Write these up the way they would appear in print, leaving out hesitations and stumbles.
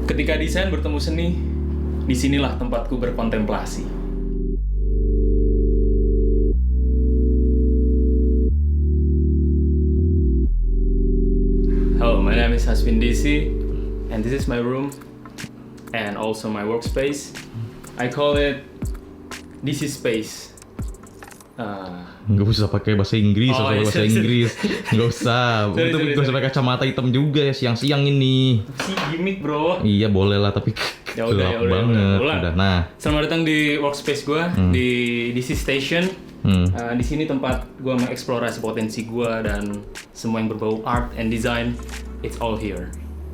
Ketika desain bertemu seni, disinilah tempatku berkontemplasi. Hello, my name is Hasbin DC, and this is my room, and also my workspace. I call it DC Space. Nggak usah pakai bahasa Inggris, Oh, iya, bahasa sorry. Inggris. Nggak usah. Sorry, Untuk sorry, nggak usah sorry. pakai kacamata hitam juga ya siang-siang ini. Si gimmick bro. Iya boleh lah tapi Ya udah, gelap ya udah, banget. udah. Udah. Nah, Selamat datang di workspace gue di DC Station. Di sini tempat gue mengeksplorasi potensi gue dan semua yang berbau art and design. It's all here.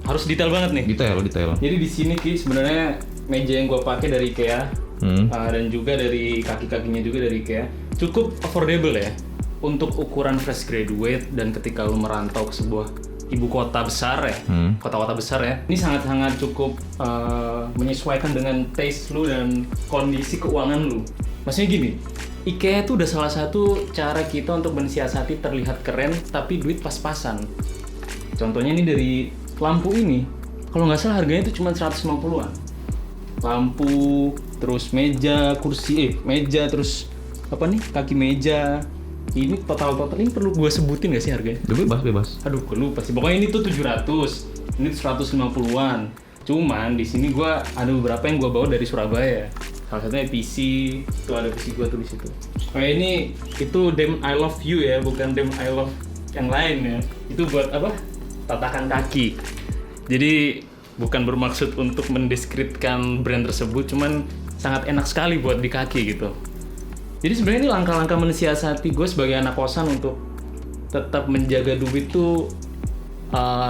Harus detail banget nih. detail. Jadi di sini Ki sebenarnya meja yang gue pakai dari IKEA dan juga dari kaki-kakinya juga dari IKEA. Cukup affordable ya untuk ukuran fresh graduate dan ketika lu merantau ke sebuah ibu kota besar ya, kota-kota besar ya. Ini sangat-sangat cukup menyesuaikan dengan taste lu dan kondisi keuangan lu. Maksudnya gini, IKEA itu udah salah satu cara kita untuk mensiasati terlihat keren tapi duit pas-pasan. Contohnya ini dari lampu ini, kalau nggak salah harganya itu cuma 150-an. Lampu, terus meja, kursi, meja, terus apa nih, kaki meja. Ini total ini perlu gue sebutin nggak sih harganya? Bebas. Aduh, gue lupa sih. Pokoknya ini tuh 700, ini tuh 150-an. Cuman di sini gue ada beberapa yang gue bawa dari Surabaya. Salah satunya PC, tuh ada PC gue tuh di situ. Kayak ini itu Damn I Love You ya, bukan Damn I Love yang lain ya. Itu buat apa? Tatakan kaki. Jadi bukan bermaksud untuk mendeskripsikan brand tersebut, cuman sangat enak sekali buat di kaki gitu. Jadi sebenarnya ini langkah-langkah mensiasati gue sebagai anak kosan untuk tetap menjaga duit tuh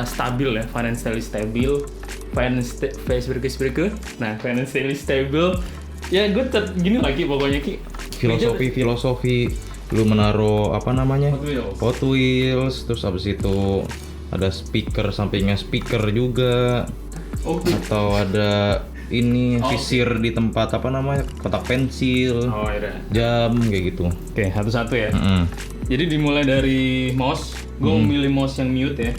stabil ya, financially stable, financially stable. Ya gue tetap gini lagi pokoknya Ki. Filosofi lu menaruh apa namanya? Hot Wheels. Hot Wheels, terus habis itu ada speaker, sampingnya speaker juga. Oke. Atau ada ini visir di tempat apa namanya? Kotak pensil. Oh iya. Jam kayak gitu. Oke, satu-satu ya. Jadi dimulai dari mouse, gue memilih mouse yang mute ya.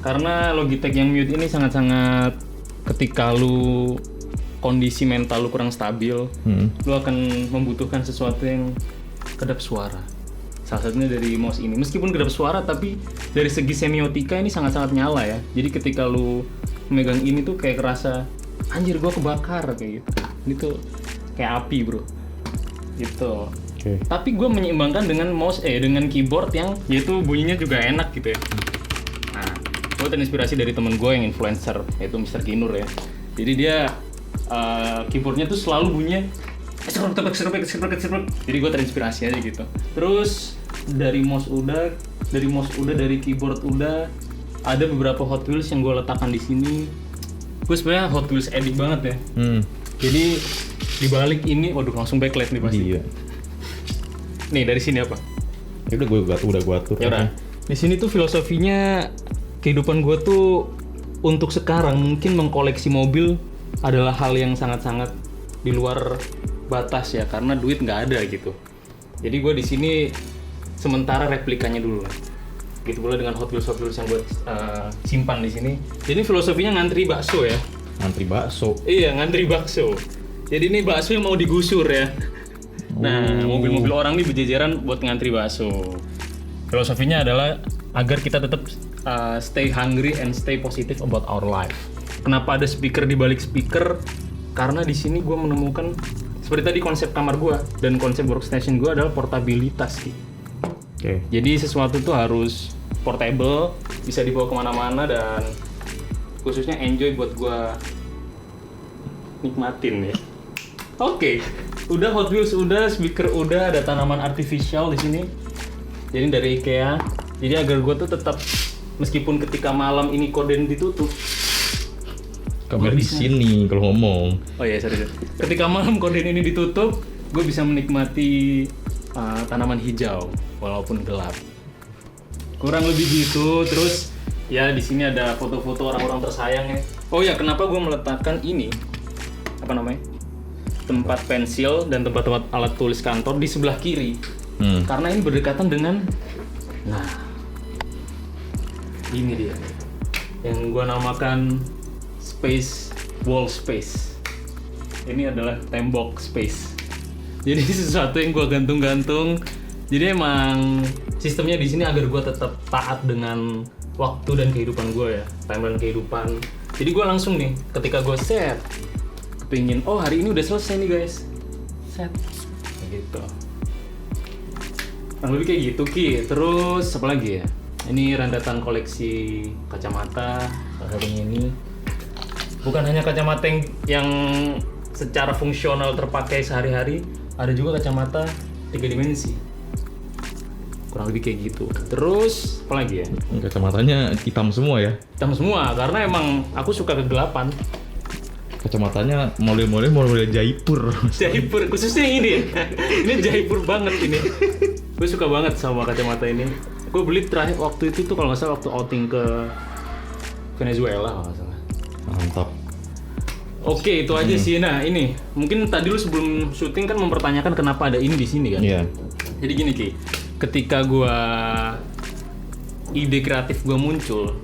Karena Logitech yang mute ini sangat-sangat ketika lu kondisi mental lu kurang stabil, lu akan membutuhkan sesuatu yang kedap suara. Salah satunya dari mouse ini. Meskipun kedap suara, tapi dari segi semiotika ini sangat-sangat nyala ya. Jadi ketika lu memegang ini tuh kayak kerasa, anjir gua kebakar kayak gitu. Ini tuh kayak api bro. Gitu. Oke. Tapi gue menyeimbangkan dengan dengan keyboard yang yaitu bunyinya juga enak gitu ya. Nah, gue terinspirasi dari temen gue yang influencer, yaitu Mr. Kinur ya. Jadi dia keyboardnya tuh selalu bunyinya serpek. Jadi gue terinspirasi aja gitu. Terus dari mouse udah, dari keyboard udah, ada beberapa Hot Wheels yang gue letakkan di sini. Gue sebenarnya Hot Wheels edit banget ya. Jadi di balik ini, waduh langsung backlight nih pasti. Iya. Nih dari sini apa? Ya udah gua atur. Ya udah. Di sini tuh filosofinya kehidupan gue tuh untuk sekarang mungkin mengkoleksi mobil adalah hal yang sangat-sangat di luar batas ya karena duit nggak ada gitu. Jadi gue di sini sementara replikanya dulu lah. Gitu pula dengan Hot Wheels yang gue simpan di sini. Jadi filosofinya ngantri bakso ya. Antri bakso. Iya, ngantri bakso. Jadi ini bakso yang mau digusur ya. Nah, mobil-mobil orang nih berjejeran buat ngantri bakso. Filosofinya adalah agar kita tetap stay hungry and stay positive about our life. Kenapa ada speaker di balik speaker? Karena di sini gue menemukan seperti tadi konsep kamar gue dan konsep workstation gue adalah portabilitas sih. Oke. Jadi sesuatu tuh harus portable, bisa dibawa kemana-mana dan khususnya enjoy buat gue nikmatin ya. Oke, udah Hot Wheels udah, speaker udah, ada tanaman artificial di sini. Jadi dari IKEA. Jadi agar gue tuh tetap meskipun ketika malam ini korden ditutup. Kamera di sini kalau ngomong. Oh iya, sorry. Ketika malam korden ini ditutup, gue bisa menikmati tanaman hijau walaupun gelap. Kurang lebih gitu. Terus ya di sini ada foto-foto orang-orang tersayang ya. Oh ya, kenapa gue meletakkan ini? Apa namanya? Tempat pensil dan tempat-tempat alat tulis kantor di sebelah kiri. Karena ini berdekatan dengan ini dia. Yang gue namakan space, wall space. Ini adalah tembok space. Jadi sesuatu yang gue gantung-gantung. Jadi emang sistemnya di sini agar gue tetap taat dengan waktu dan kehidupan gue ya, timeline kehidupan. Jadi gue langsung nih, ketika gue set, kepingin, oh hari ini udah selesai nih guys, set, gitu. Kurang lebih kayak gitu Ki. Terus apa lagi ya? Ini rentetan koleksi kacamata, salah satunya ini. Bukan hanya kacamata yang secara fungsional terpakai sehari-hari, ada juga kacamata 3 dimensi. Kurang lebih kayak gitu. Terus apa lagi ya? Kacamatanya hitam semua ya? Hitam semua, karena emang aku suka kegelapan. Kacamatanya model Jaipur. Jaipur, khususnya yang ini ya. Ini Jaipur banget ini. Gue suka banget sama kacamata ini. Gue beli terakhir waktu itu tuh kalau nggak salah waktu outing ke Venezuela kalau nggak salah. Mantap. Oke, itu aja sih. Nah ini, mungkin tadi lu sebelum syuting kan mempertanyakan kenapa ada ini di sini kan? Iya. Jadi gini Ki, ketika ide kreatif gue muncul,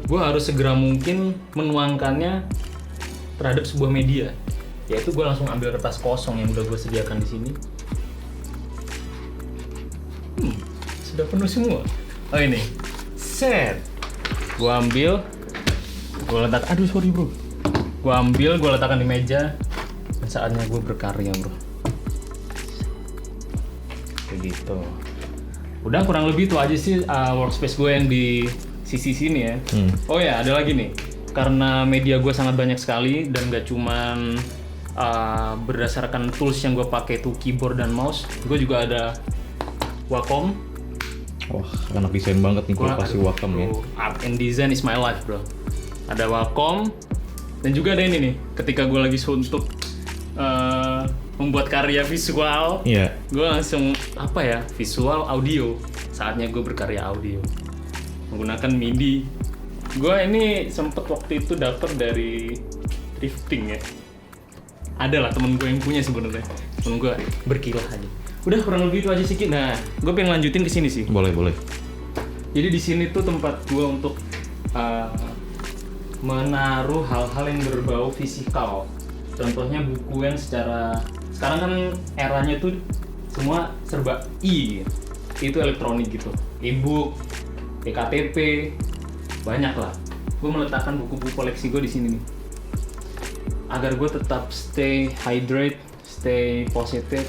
gue harus segera mungkin menuangkannya terhadap sebuah media. Yaitu gue langsung ambil kertas kosong yang udah gue sediakan di sini. Sudah penuh semua. Oh ini, set. Gue ambil, gue letak. Aduh sorry bro. Gue ambil, gue letakkan di meja. Dan saatnya gue berkarya bro. Begitu. Udah kurang lebih itu aja sih workspace gue yang di sisi sini ya. Oh ya, ada lagi nih. Karena media gue sangat banyak sekali dan gak cuman berdasarkan tools yang gue pakai tuh keyboard dan mouse, gue juga ada Wacom. Wah, anak desain banget nih kalau pasti Wacom ya. Art and design is my life bro. Ada Wacom dan juga ada ini nih. Ketika gue lagi suntuk membuat karya visual, gue langsung visual audio. Saatnya gue berkarya audio menggunakan MIDI. Gue ini sempet waktu itu dapat dari thrifting ya. Ada lah temen gue yang punya sebenarnya. Temen gue berkilah aja. Udah kurang lebih itu aja sih Ki. Nah, gue pengen lanjutin ke sini sih. Boleh. Jadi di sini tuh tempat gue untuk menaruh hal-hal yang berbau fisikal. Contohnya buku yang sekarang kan eranya tuh semua serba itu elektronik gitu. E-book, e-KTP, banyak lah. Gue meletakkan buku-buku koleksi gue di sini nih. Agar gue tetap stay hydrate, stay positive,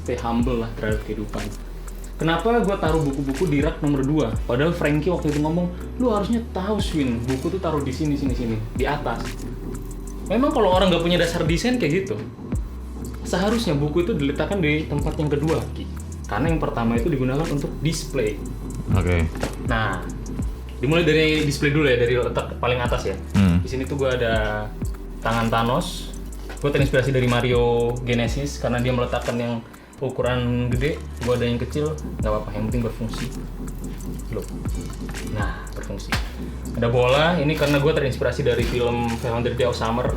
stay humble lah terhadap kehidupan. Kenapa gue taruh buku-buku di rak nomor 2? Padahal Frankie waktu itu ngomong, lu harusnya tahu Swin, buku tuh taruh di sini, di atas. Memang kalau orang nggak punya dasar desain kayak gitu, seharusnya buku itu diletakkan di tempat yang kedua, karena yang pertama itu digunakan untuk display. Oke. Nah, dimulai dari display dulu ya, dari letak paling atas ya. Di sini tuh gue ada tangan Thanos. Gue terinspirasi dari Mario Genesis karena dia meletakkan yang ukuran gede, gue ada yang kecil, nggak apa-apa, yang penting berfungsi. Loh. Nah, berfungsi. Ada bola, ini karena gue terinspirasi dari film 500 Days of Summer.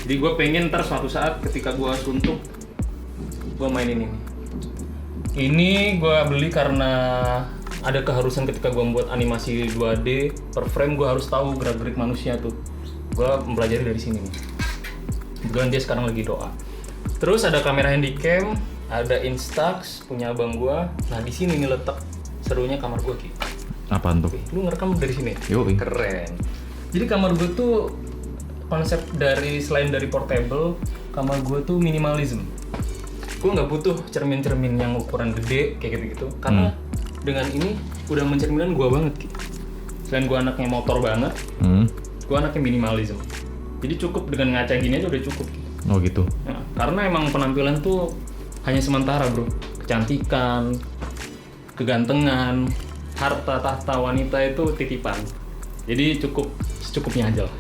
Jadi gue pengen ntar suatu saat ketika gue suntuk, gue main ini. Ini gue beli karena ada keharusan ketika gue membuat animasi 2D per frame, gue harus tahu gerak-gerik manusia tuh. Gue mempelajari dari sini nih. Kebetulan dia sekarang lagi doa. Terus ada kamera handycam, ada Instax punya abang gue. Nah di sini nih letak serunya kamar gue Ki. Apaan tuh? Lu ngerekam dari sini? Yoi. Keren. Jadi kamar gue tuh konsep selain dari portable, kamar gue tuh minimalism. Gue nggak butuh cermin-cermin yang ukuran gede kayak gitu-gitu, karena dengan ini udah mencerminkan gue banget Ki. Selain gue anaknya motor banget, gue anaknya minimalism. Jadi cukup dengan ngaca gini aja udah cukup Ki. Oh gitu. Nah, karena emang penampilan tuh hanya sementara bro. Kecantikan, kegantengan, harta tahta wanita itu titipan. Jadi cukup secukupnya aja lah.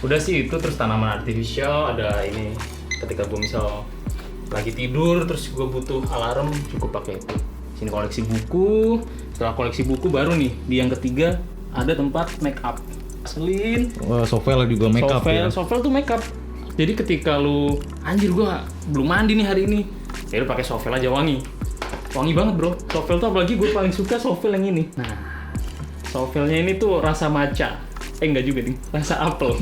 Udah sih itu, terus tanaman artificial, ada ini ketika gue misal lagi tidur terus gue butuh alarm, cukup pakai itu. Sini koleksi buku. Setelah koleksi buku baru nih di yang ketiga ada tempat make up. Selin. Wah, Sovel juga make up ya. Sovel tuh make up. Jadi ketika lu anjir gua belum mandi nih hari ini, ya lu pakai Sovel aja, wangi banget bro. Sovel tuh apalagi gue paling suka Sovel yang ini. Nah, Sovelnya ini tuh rasa matcha. Enggak juga nih, rasa apel.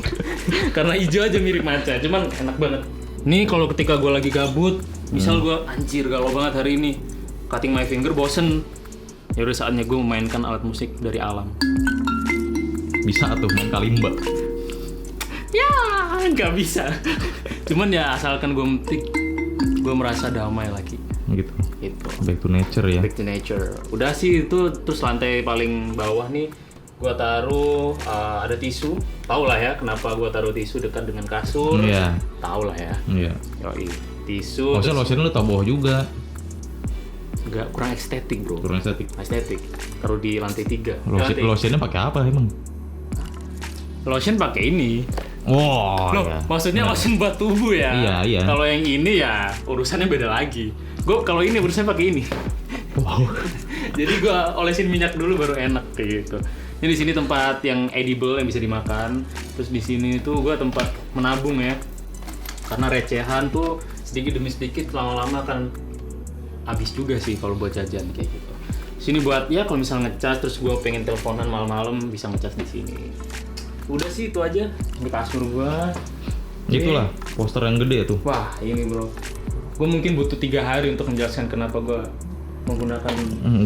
Karena hijau aja mirip matcha, cuman enak banget. Nih kalau ketika gue lagi gabut, misal gue anjir galau banget hari ini, cutting my finger bosen, ya udah saatnya gue memainkan alat musik dari alam. Bisa tuh main kalimba. Ya, nggak bisa. Cuman ya asalkan gue metik, gue merasa damai lagi. Gitu. Itu. Back to nature ya. Back to nature. Udah sih itu, terus lantai paling bawah nih, gue taruh ada tisu. Tau lah ya kenapa gue taruh tisu dekat dengan kasur. Iya. Tau lah ya. Iya. Yoi, tisu. Maksudnya lotion lu taruh bawah juga. Enggak, kurang estetik bro. Kurang estetik. Estetik. Taruh di lantai 3. Lotionnya pakai apa emang? Lotion pakai ini. Wow. Loh, Ya. maksudnya lotion buat tubuh ya. Iya, iya. Kalau yang ini ya urusannya beda lagi. Gue kalau ini urusannya pakai ini. Wow. Jadi gue olesin minyak dulu baru enak kayak gitu. Ini di sini tempat yang edible yang bisa dimakan. Terus di sini tuh gue tempat menabung ya. Karena recehan tuh sedikit demi sedikit lama-lama kan habis juga sih kalau buat jajan kayak gitu. Sini buat ya kalau misal ngecas terus gue pengen teleponan malam-malam bisa ngecas di sini. Udah sih itu aja. Ini kasur gue. Itulah poster yang gede tuh. Wah ini bro. Gue mungkin butuh 3 hari untuk menjelaskan kenapa gue menggunakan.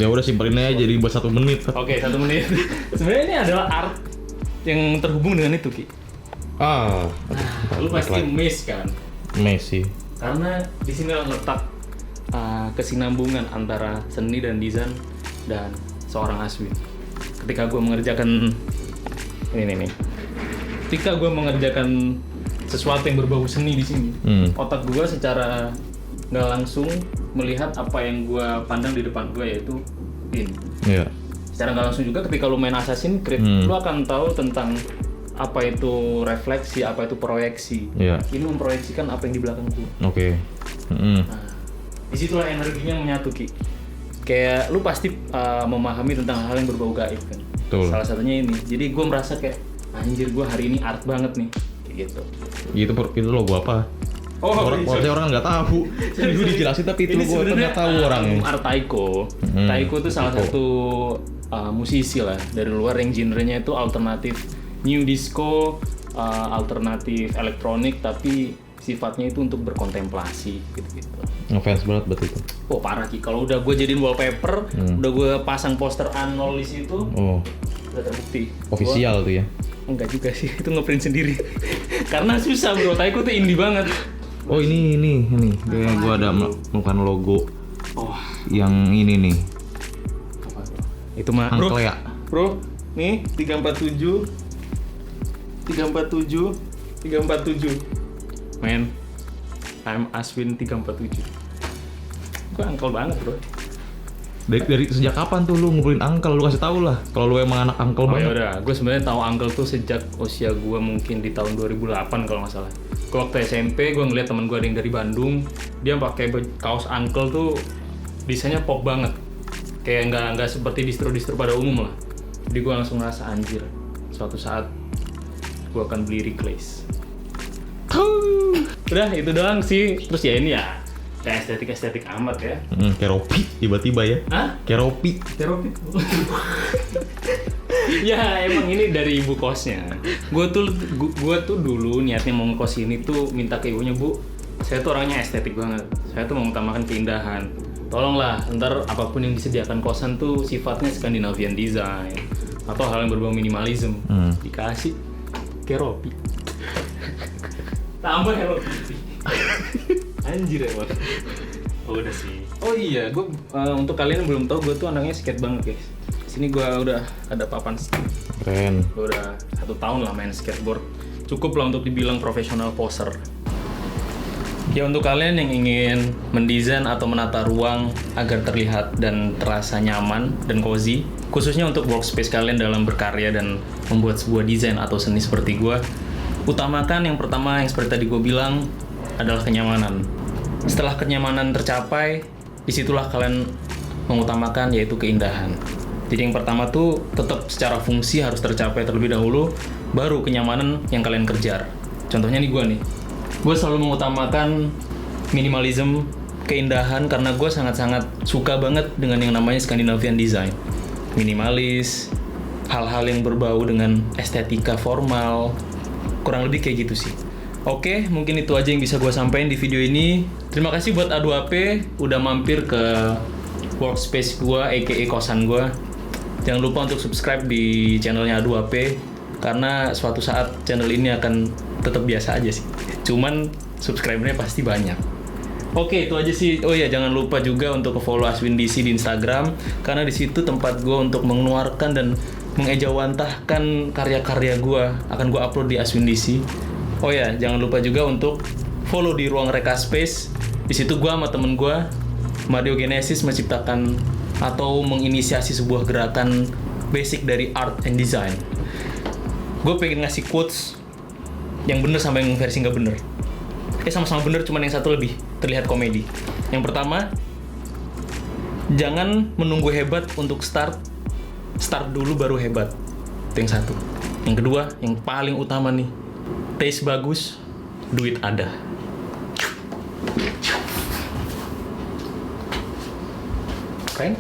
Ya udah simpelin aja jadi buat 1 menit. Oke, 1 menit. Sebenarnya ini adalah art yang terhubung dengan itu, Ki. Lu pasti miss kan? Messi. Karena di sini letak kesinambungan antara seni dan desain dan seorang Aswin. Ketika gue mengerjakan ini nih. Ketika gue mengerjakan sesuatu yang berbau seni di sini, otak gue secara nggak langsung melihat apa yang gue pandang di depan gue yaitu pin. Iya. Secara nggak langsung juga ketika lu main Assassin's Creed, lu akan tahu tentang apa itu refleksi, apa itu proyeksi. Iya. Ini memproyeksikan apa yang di belakang gua. Oke. Nah, disitulah energinya menyatu Ki. Kayak lu pasti memahami tentang hal yang berbau gaib kan. Betul. Salah satunya ini. Jadi gue merasa kayak anjir gue hari ini art banget nih, kayak gitu. Itu logo apa? Orang nggak tahu. Jadi gue dijelasin tapi itu logo nggak tahu orangnya. Art Taiko. Taiko itu salah satu musisi lah dari luar yang genrenya itu alternatif new disco, alternatif elektronik tapi sifatnya itu untuk berkontemplasi gitu-gitu. Ngefans banget berarti itu. Oh parah Ki, kalau udah gue jadiin wallpaper, udah gue pasang poster Anol di situ, udah terbukti. Official tuh ya? Enggak juga sih, itu ngeprint sendiri. Karena susah bro, Taiko tuh indie banget. Oh ini. Dia gue ada melakukan logo. Yang ini nih. Itu mah bro. Angkel ya? Bro, nih 347. Men, I'm Aswin 347. Gue angkel banget bro. Dari sejak kapan tuh lu ngumpulin angkel? Lu kasih tau lah. Kalau lu emang anak angkel banget. Oh ya udah, gue sebenarnya tahu angkel tuh sejak usia gue mungkin di tahun 2008 kalau nggak salah. Gue waktu SMP gue ngeliat teman gue ada yang dari Bandung, dia pakai kaos angkel tuh desainnya pop banget, kayak nggak seperti distro pada umum lah. Jadi gue langsung ngerasa anjir, suatu saat gue akan beli Reclass. Udah itu doang sih. Terus ya ini ya kayak estetik amat ya. Kayak Ropi tiba-tiba ya. Hah? Kayak Ropi. Ya emang ini dari ibu kosnya. Gue tuh dulu niatnya mau ngekos ini tuh minta ke ibunya, Bu, saya tuh orangnya estetik banget. Saya tuh mengutamakan keindahan. Tolonglah ntar apapun yang disediakan kosan tuh sifatnya Scandinavian design atau hal yang berbau minimalism. Dikasih kayak Ropi. Tambah Hello Kitty. Anjir emang. Udah sih. Oh iya, gue untuk kalian yang belum tahu, gue tuh anaknya skate banget guys. Sini gue udah ada papan skate. Keren. Gue udah 1 tahun lah main skateboard. Cukup lah untuk dibilang profesional poser. Ya untuk kalian yang ingin mendesain atau menata ruang agar terlihat dan terasa nyaman dan cozy, khususnya untuk workspace kalian dalam berkarya dan membuat sebuah desain atau seni seperti gue, utamakan yang pertama yang seperti tadi gue bilang adalah kenyamanan. Setelah kenyamanan tercapai, disitulah kalian mengutamakan yaitu keindahan. Jadi yang pertama tuh tetap secara fungsi harus tercapai terlebih dahulu, baru kenyamanan yang kalian kejar. Contohnya nih gue selalu mengutamakan minimalism, keindahan karena gue sangat-sangat suka banget dengan yang namanya Scandinavian design. Minimalis, hal-hal yang berbau dengan estetika formal, kurang lebih kayak gitu sih. Oke, mungkin itu aja yang bisa gue sampaikan di video ini. Terima kasih buat A2AP udah mampir ke workspace gue, aka kosan gue. Jangan lupa untuk subscribe di channelnya A2AP, karena suatu saat channel ini akan tetap biasa aja sih. Cuman subscribernya pasti banyak. Oke, itu aja sih. Oh iya, jangan lupa juga untuk follow Aswin DC di Instagram, karena di situ tempat gue untuk mengeluarkan dan mengejawantahkan karya-karya gue akan gue upload di Aswin DC. Oh ya, jangan lupa juga untuk follow di Ruang Reka Space. Di situ gue sama temen gue, Mario Genesis, menciptakan atau menginisiasi sebuah gerakan basic dari art and design. Gue pengen ngasih quotes yang bener sama yang versi nggak bener. Sama-sama bener, cuman yang satu lebih terlihat komedi. Yang pertama, jangan menunggu hebat untuk start dulu baru hebat. Itu yang satu. Yang kedua, yang paling utama nih, taste bagus, duit ada. Keren?